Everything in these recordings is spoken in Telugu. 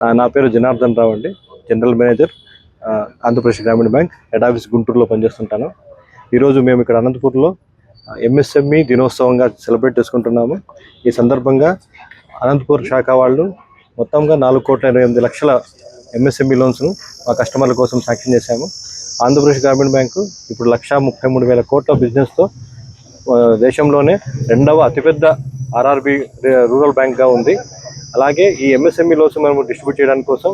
నా పేరు జనార్దన్ రావు అండి, జనరల్ మేనేజర్ ఆంధ్రప్రదేశ్ గ్రామీణ బ్యాంక్ హెడ్ ఆఫీస్ గుంటూరులో పనిచేస్తుంటాను. ఈరోజు మేము ఇక్కడ అనంతపూర్లో ఎంఎస్ఎంఈ దినోత్సవంగా సెలబ్రేట్ చేసుకుంటున్నాము. ఈ సందర్భంగా అనంతపూర్ శాఖ వాళ్ళు మొత్తంగా 4,28,00,000 ఎంఎస్ఎంఈ లోన్స్ను మా కస్టమర్ల కోసం శాంక్షన్ చేశాము. ఆంధ్రప్రదేశ్ గ్రామీణ బ్యాంకు ఇప్పుడు 1,33,000 కోట్ల బిజినెస్తో దేశంలోనే 2వ అతిపెద్ద ఆర్ఆర్బి రూరల్ బ్యాంక్గా ఉంది. అలాగే ఈ ఎంఎస్ఎంఈ లోన్స్ మేము డిస్ట్రిబ్యూట్ చేయడానికి కోసం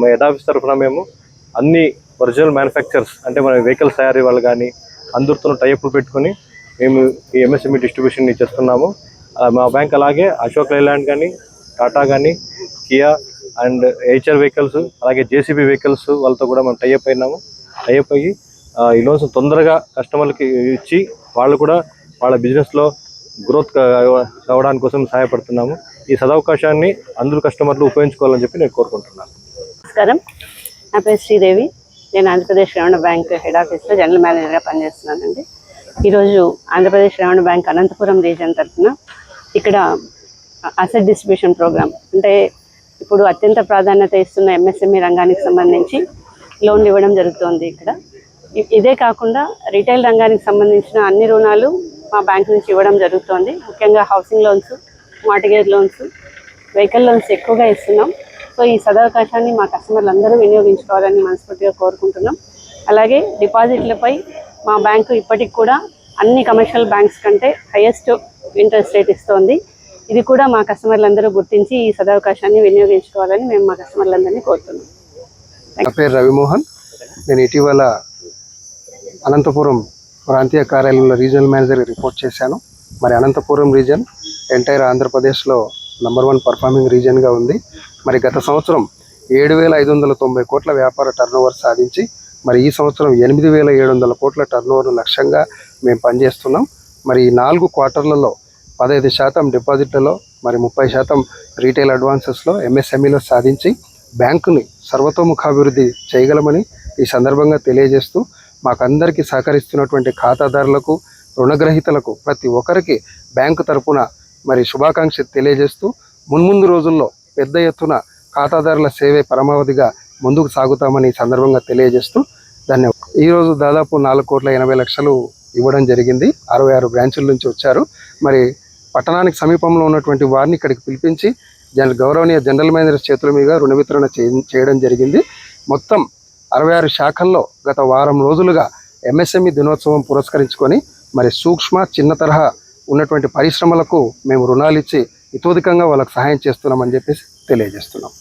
మా హెడ్ ఆఫీస్ తరఫున మేము అన్ని ఒరిజినల్ మ్యానుఫ్యాక్చర్స్ అంటే మన వెహికల్స్ తయారీ వాళ్ళు కానీ అందరితో టైఅప్లు పెట్టుకొని మేము ఈ ఎంఎస్ఎంఈ డిస్ట్రిబ్యూషన్ చేస్తున్నాము. మా బ్యాంక్ అలాగే అశోక్ లైలాండ్ కానీ, టాటా కానీ, కియా అండ్ హెచ్ఆర్ వెహికల్స్, అలాగే జేసీబీ వెహికల్స్ వాళ్ళతో కూడా మనం టైఅప్ అయినాము. టైఅప్ అయ్యి ఈ లోన్స్ తొందరగా కస్టమర్లకి ఇచ్చి వాళ్ళు కూడా వాళ్ళ బిజినెస్లో గ్రోత్ కావడానికి కోసం సహాయపడుతున్నాము. ఈ సదవకాశాన్ని అందరూ కస్టమర్లు ఉపయోగించుకోవాలని చెప్పి నేను కోరుకుంటున్నాను. నమస్కారం, నా పేరు శ్రీదేవి. నేను ఆంధ్రప్రదేశ్ గ్రామీణ బ్యాంక్ హెడ్ ఆఫీస్లో జనరల్ మేనేజర్గా పనిచేస్తున్నానండి. ఈరోజు ఆంధ్రప్రదేశ్ గ్రామీణ బ్యాంక్ అనంతపురం రీజియన్ తరఫున ఇక్కడ అసెట్ డిస్ట్రిబ్యూషన్ ప్రోగ్రామ్ అంటే ఇప్పుడు అత్యంత ప్రాధాన్యత ఇస్తున్న ఎంఎస్ఎంఈ రంగానికి సంబంధించి లోన్లు ఇవ్వడం జరుగుతుంది. ఇక్కడ ఇదే కాకుండా రీటైల్ రంగానికి సంబంధించిన అన్ని రుణాలు మా బ్యాంక్ నుంచి ఇవ్వడం జరుగుతుంది. ముఖ్యంగా housing loans, mortgage loans, vehicle loans ఎక్కువగా ఇస్తున్నాం. సో ఈ సదవకాశాన్ని మా కస్టమర్లు అందరూ వినియోగించుకోవాలని మనస్ఫూర్తిగా కోరుకుంటున్నాం. అలాగే డిపాజిట్లపై మా బ్యాంకు ఇప్పటికి కూడా అన్ని కమర్షియల్ బ్యాంక్స్ కంటే హైయెస్ట్ ఇంట్రెస్ట్ రేట్ ఇస్తోంది. ఇది కూడా మా కస్టమర్లందరూ గుర్తించి ఈ సదవకాశాన్ని వినియోగించుకోవాలని మేము మా కస్టమర్లందరినీ కోరుతున్నాం. నా పేరు రవిమోహన్. నేను ఇటీవల అనంతపురం ప్రాంతీయ కార్యాలయంలో రీజనల్ మేనేజర్గా రిపోర్ట్ చేశాను. మరి అనంతపురం రీజన్ ఎంటైర్ ఆంధ్రప్రదేశ్లో #1 పర్ఫార్మింగ్ రీజన్గా ఉంది. మరి గత సంవత్సరం 7,590 కోట్ల వ్యాపార టర్నోవర్ సాధించి మరి ఈ సంవత్సరం 8,700 కోట్ల టర్నోవర్ లక్ష్యంగా మేము పనిచేస్తున్నాం. మరి ఈ 4 క్వార్టర్లలో 15% డిపాజిట్లలో, మరి 30% రీటైల్ అడ్వాన్సెస్లో, ఎంఎస్ఎంఈలో సాధించి బ్యాంకుని సర్వతోముఖాభివృద్ధి చేయగలమని ఈ సందర్భంగా తెలియజేస్తూ మాకందరికీ సహకరిస్తున్నటువంటి ఖాతాదారులకు, రుణగ్రహీతలకు ప్రతి ఒక్కరికి బ్యాంకు తరపున మరి శుభాకాంక్ష తెలియజేస్తూ మున్ముందు రోజుల్లో పెద్ద ఎత్తున ఖాతాదారుల సేవే పరమావధిగా ముందుకు సాగుతామని ఈ సందర్భంగా తెలియజేస్తూ ధన్యవాదాలు. ఈరోజు దాదాపు 4,80,00,000 ఇవ్వడం జరిగింది. 66 బ్రాంచుల నుంచి వచ్చారు. మరి పట్టణానికి సమీపంలో ఉన్నటువంటి వారిని ఇక్కడికి పిలిపించి గౌరవనీయ జనరల్ మేనేజర్ చేతుల మీద రుణ వితరణ చేయడం జరిగింది. మొత్తం 66 శాఖల్లో గత వారం రోజులుగా ఎంఎస్ఎంఈ దినోత్సవం పురస్కరించుకొని మరి సూక్ష్మ, చిన్న తరహా ఉన్నటువంటి పరిశ్రమలకు మేము రుణాలు ఇచ్చి ఇతోధికంగా వాళ్ళకు సహాయం చేస్తున్నామని చెప్పేసి తెలియజేస్తున్నాం.